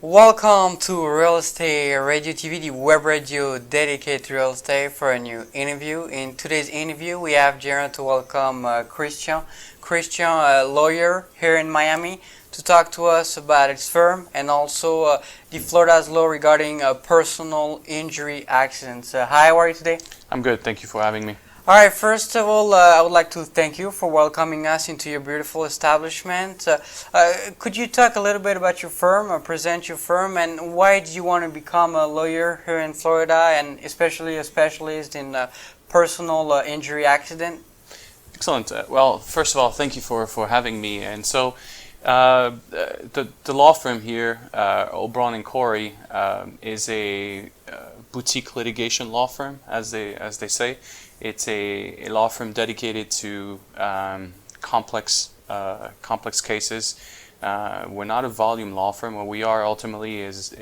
Welcome to Real Estate Radio TV, the web radio dedicated to real estate for a new interview. In today's interview, we have Jaron to welcome Christian. Christian, a lawyer here in Miami, to talk to us about his firm and also the Florida's law regarding personal injury accidents. Hi, how are you today? I'm good. Thank you for having me. All right, first of all, I would like to thank you for welcoming us into your beautiful establishment. Could you talk a little bit about your firm, or present your firm, and why did you want to become a lawyer here in Florida, and especially a specialist in personal injury accident? Excellent. Well, first of all, thank you for having me. And so, the law firm here, Obront Corey, is a boutique litigation law firm, as they say. It's a law firm dedicated to complex cases. We're not a volume law firm. What we are ultimately is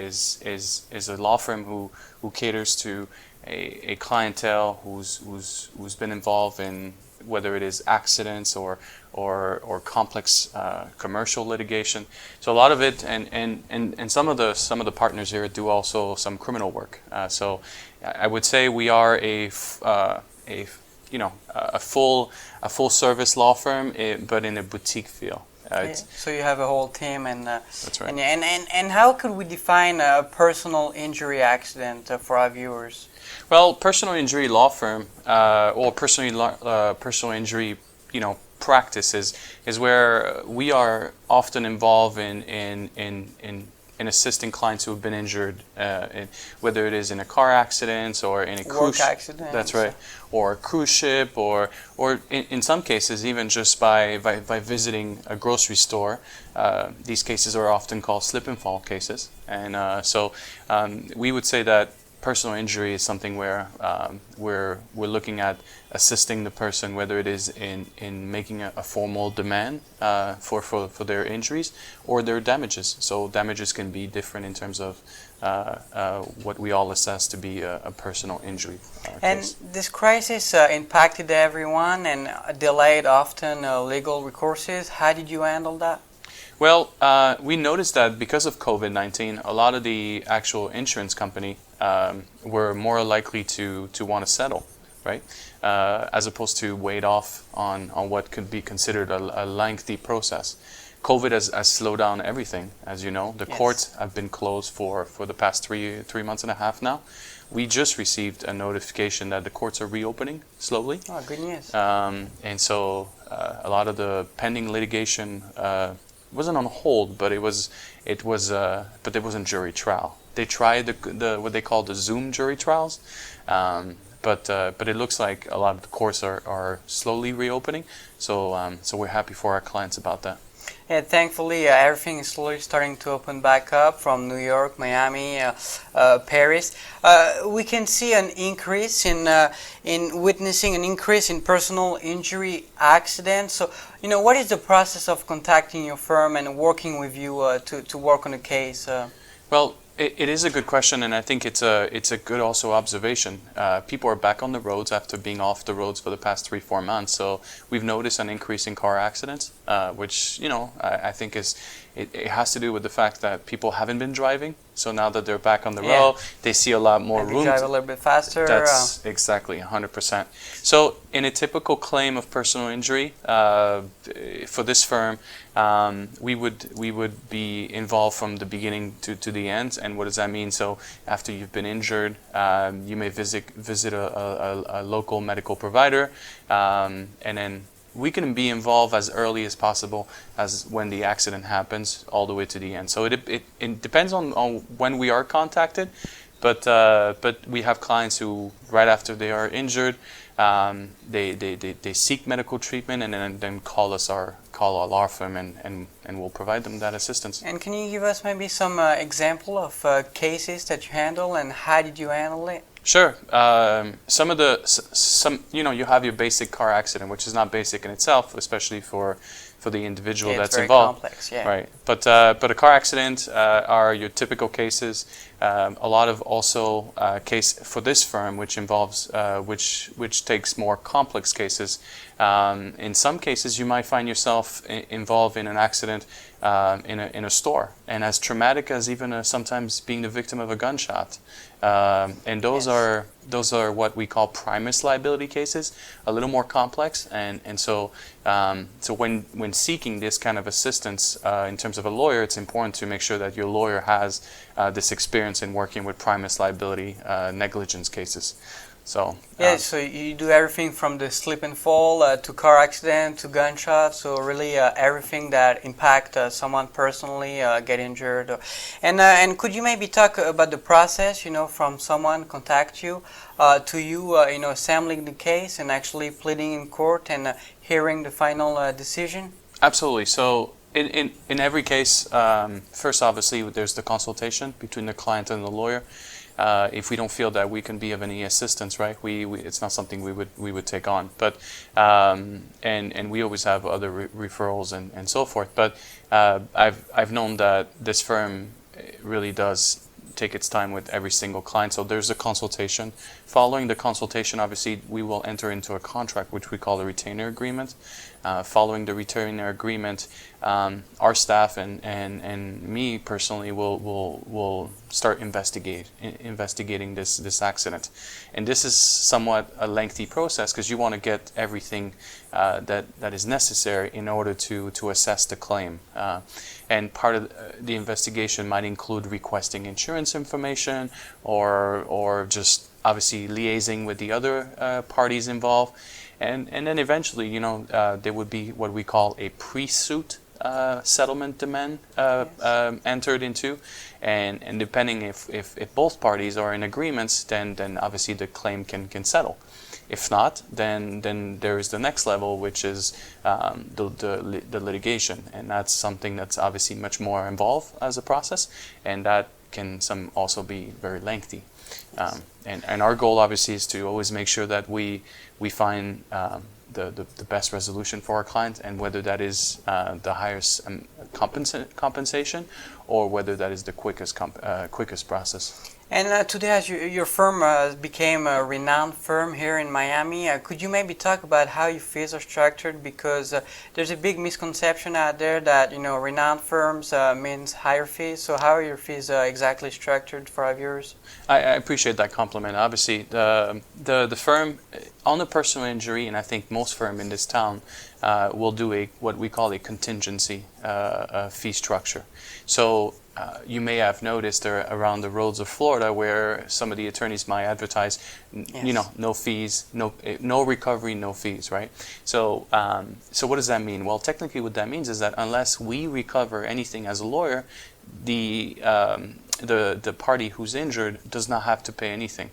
a law firm who caters to a clientele who's been involved in whether it is accidents or complex commercial litigation. So a lot of it, and some of the partners here do also some criminal work. So I would say we are a full service law firm, but in a boutique feel. So you have a whole team, and that's right. And how could we define a personal injury accident for our viewers? Well, personal injury law firm or personal injury, practice is where we are often involved in assisting clients who have been injured, whether it is in a car accident or in a cruise accident. That's right, or a cruise ship, or in some cases even just by visiting a grocery store. These cases are often called slip and fall cases, and so we would say that personal injury is something where we're looking at assisting the person, whether it is in making a formal demand for their injuries or their damages. So damages can be different in terms of what we all assess to be a personal injury And case. this crisis impacted everyone and delayed often legal recourses. How did you handle that? Well, we noticed that because of COVID-19, a lot of the actual insurance company were more likely to want to settle, right? As opposed to wait off on what could be considered a lengthy process. COVID has slowed down everything, as you know. The courts have been closed for the past three months and a half now. We just received a notification that the courts are reopening slowly. Oh, good news. And so a lot of the pending litigation wasn't on hold, but but there wasn't jury trial. They tried the what they call the Zoom jury trials, but it looks like a lot of the courts are slowly reopening. So we're happy for our clients about that. Yeah, thankfully everything is slowly starting to open back up from New York, Miami, Paris. We can see an increase in witnessing an increase in personal injury accidents. So, what is the process of contacting your firm and working with you to work on a case? Well, it is a good question, and I think it's a good also observation. People are back on the roads after being off the roads for the past 3-4 months. So we've noticed an increase in car accidents, which I think it has to do with the fact that people haven't been driving. So now that they're back on the road, they see a lot more room. Drive a little bit faster. That's exactly 100%. So in a typical claim of personal injury for this firm, we would be involved from the beginning to the end. And what does that mean? So after you've been injured, you may visit a local medical provider, and then we can be involved as early as possible as when the accident happens, all the way to the end. So it depends on when we are contacted, but we have clients who right after they are injured, they seek medical treatment and then call our law firm and we'll provide them that assistance. And can you give us maybe some example of cases that you handle and how did you handle it? Sure. You have your basic car accident, which is not basic in itself, especially for the individual that's involved. It's very complex, yeah. Right. But a car accident are your typical cases. A lot of also case for this firm, which involves which takes more complex cases. In some cases, you might find yourself involved in an accident in a store, and as traumatic as even sometimes being the victim of a gunshot. And those are what we call primus liability cases, a little more complex, and so when seeking this kind of assistance in terms of a lawyer, it's important to make sure that your lawyer has this experience in working with primus liability negligence cases. So so you do everything from the slip and fall to car accident to gunshots. So really everything that impact someone personally, get injured. And could you maybe talk about the process? From someone contact you to you, assembling the case and actually pleading in court and hearing the final decision. Absolutely. So in every case, first obviously there's the consultation between the client and the lawyer. If we don't feel that we can be of any assistance, right? It's not something we would take on. But and we always have other referrals and so forth. But I've known that this firm really does take its time with every single client. So there's a consultation. Following the consultation, obviously, we will enter into a contract, which we call a retainer agreement. Following the retainer agreement, our staff and me personally will start investigating this accident. And this is somewhat a lengthy process because you want to get everything that is necessary in order to assess the claim. And part of the investigation might include requesting insurance information or just obviously liaising with the other parties involved. And then eventually, there would be what we call a pre-suit settlement demand entered into, and depending if both parties are in agreements, then obviously the claim can settle. If not, then there is the next level, which is the litigation, and that's something that's obviously much more involved as a process, and that can also be very lengthy. And our goal obviously is to always make sure that we find the best resolution for our client, and whether that is the highest compensation or whether that is the quickest process. And today, as your firm became a renowned firm here in Miami, could you maybe talk about how your fees are structured? Because there's a big misconception out there that renowned firms means higher fees. So how are your fees exactly structured for our viewers? I appreciate that compliment. Obviously, the firm on the personal injury, and I think most firms in this town will do what we call a contingency fee structure. So you may have noticed around the roads of Florida where some of the attorneys might advertise, no fees, no recovery, no fees, right? So what does that mean? Well, technically what that means is that unless we recover anything as a lawyer, the party who's injured does not have to pay anything.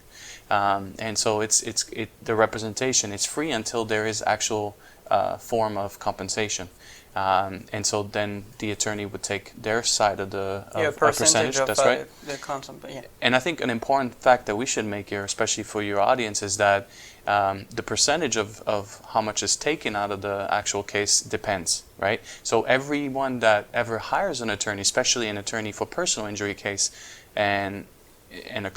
And so the representation is free until there is actual form of compensation. And so then the attorney would take their side of a percentage. That's right. And I think an important fact that we should make here, especially for your audience, is that the percentage of how much is taken out of the actual case depends, right? So everyone that ever hires an attorney, especially an attorney for personal injury case, and in a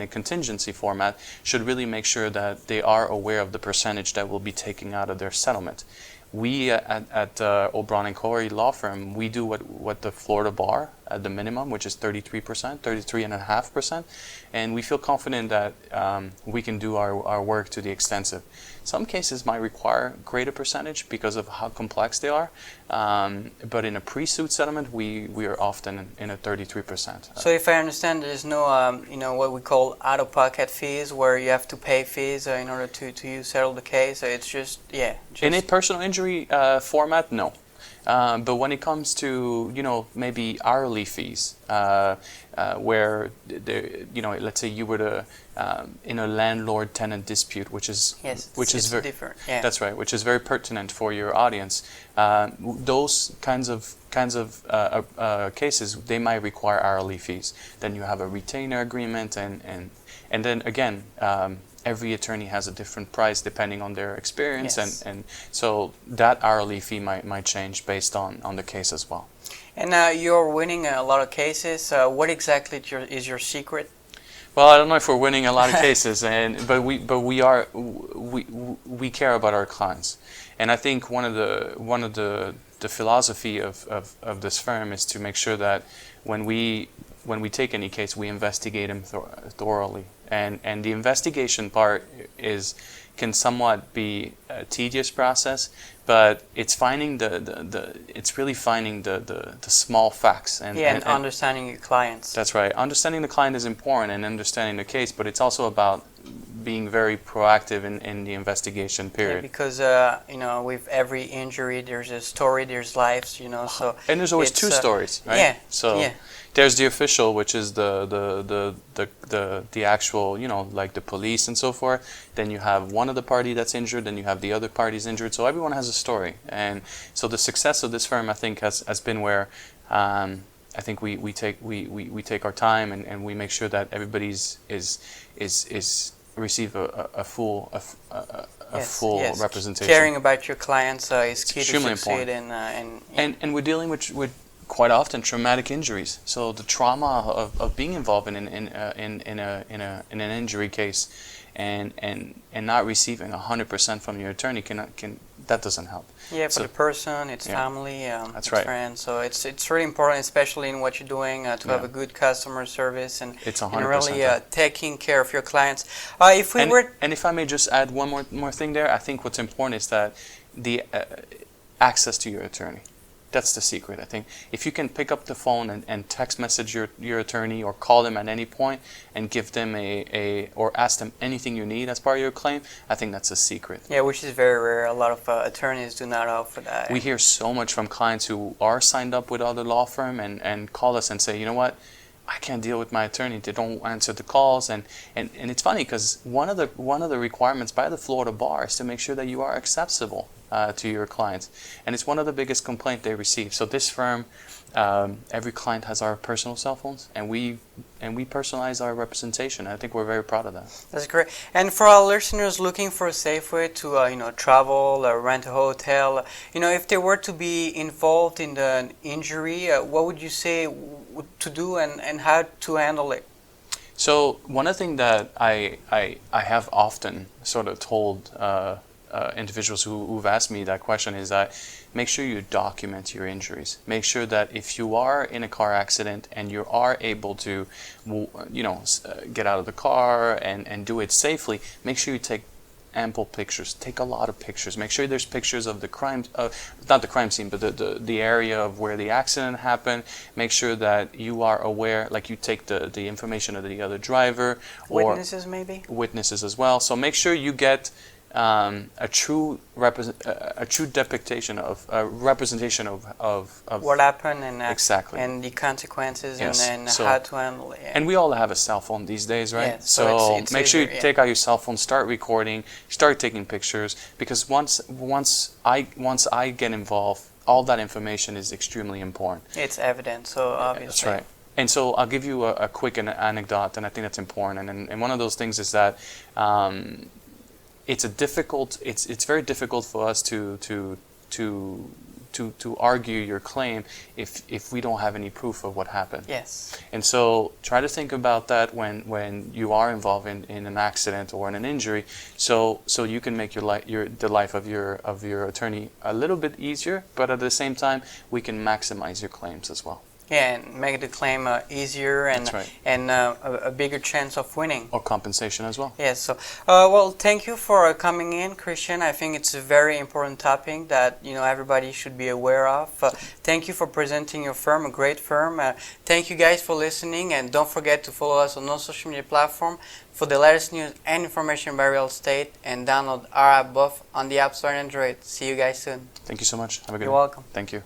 contingency format, should really make sure that they are aware of the percentage that will be taken out of their settlement. We at Obront Corey law firm, we do what the Florida bar at the minimum, which is 33%, 33.5%, and we feel confident that we can do our work to the extensive. Some cases might require greater percentage because of how complex they are, but in a pre-suit settlement, we are often in a 33%. So if I understand, there is no what we call out-of-pocket fees, where you have to pay fees in order to settle the case. It's just in a personal injury format, no. But when it comes to maybe hourly fees, where let's say you were to in a landlord-tenant dispute, which is very different. That's right, which is very pertinent for your audience. Those kinds of cases, they might require hourly fees. Then you have a retainer agreement, and then again. Every attorney has a different price depending on their experience, and so that hourly fee might change based on the case as well. And you're winning a lot of cases. What exactly is your secret? Well, I don't know if we're winning a lot of cases, but we care about our clients, and I think one of the the philosophy of this firm is to make sure that when we take any case, we investigate them thoroughly, and the investigation part can somewhat be a tedious process, but it's finding it's really finding the small facts and understanding your clients. That's right. Understanding the client is important, and understanding the case, but it's also about being very proactive in the investigation period. Yeah, because with every injury there's a story, there's lives, so and there's always two stories, right? Yeah. So yeah. There's the official, which is the actual, like the police and so forth. Then you have one of the party that's injured, then you have the other parties injured. So everyone has a story, and so the success of this firm, I think, has been where I think we take our time and we make sure that everybody's receive a full representation. Caring about your clients is key extremely to succeed important. And we're dealing with quite often traumatic injuries. So the trauma of being involved in an injury case and not receiving 100% from your attorney that doesn't help. Yeah, for the person, its family, that's its right. friends. So it's really important, especially in what you're doing, to have a good customer service and really taking care of your clients. If I may just add one more thing there, I think what's important is that the access to your attorney. That's the secret, I think. If you can pick up the phone and text message your attorney or call them at any point and give them or ask them anything you need as part of your claim, I think that's a secret. Yeah, which is very rare. A lot of attorneys do not offer that. We hear so much from clients who are signed up with other law firm and call us and say, you know what, I can't deal with my attorney. They don't answer the calls, and it's funny because one of the requirements by the Florida bar is to make sure that you are accessible to your clients, and it's one of the biggest complaints they receive. So this firm, every client has our personal cell phones, and we personalize our representation. I think we're very proud of that. That's great. And for our listeners looking for a safe way to travel, rent a hotel, if they were to be involved in the injury, what would you say to do and how to handle it? So one of the things that I have often sort of told individuals who've asked me that question is that make sure you document your injuries. Make sure that if you are in a car accident and you are able to, get out of the car and do it safely, make sure you take ample pictures. Take a lot of pictures. Make sure there's pictures of the crime, not the crime scene, but the area of where the accident happened. Make sure that you are aware, like you take the information of the other driver or witnesses, maybe witnesses as well. So make sure you get a true representation of what happened and exactly and the consequences. Yes. and how to handle it. And we all have a cell phone these days, right? Yeah, so it's make sure you easier, take out your cell phone, start recording, start taking pictures, because once I get involved, all that information is extremely important. It's evident, so obviously. That's right. And so I'll give you a quick anecdote, and I think that's important. And one of those things is that it's very difficult for us to argue your claim if we don't have any proof of what happened. Yes. And so try to think about that when you are involved in an accident or in an injury, so you can make the life of your attorney a little bit easier, but at the same time we can maximize your claims as well. Yeah, and make the claim easier and That's right. and a bigger chance of winning. Or compensation as well. Yes. So, well, thank you for coming in, Christian. I think it's a very important topic that everybody should be aware of. Thank you for presenting your firm, a great firm. Thank you guys for listening, and don't forget to follow us on all social media platforms for the latest news and information about real estate, and download our app both on the App Store and Android. See you guys soon. Thank you so much. Have a good You're one. welcome. Thank you.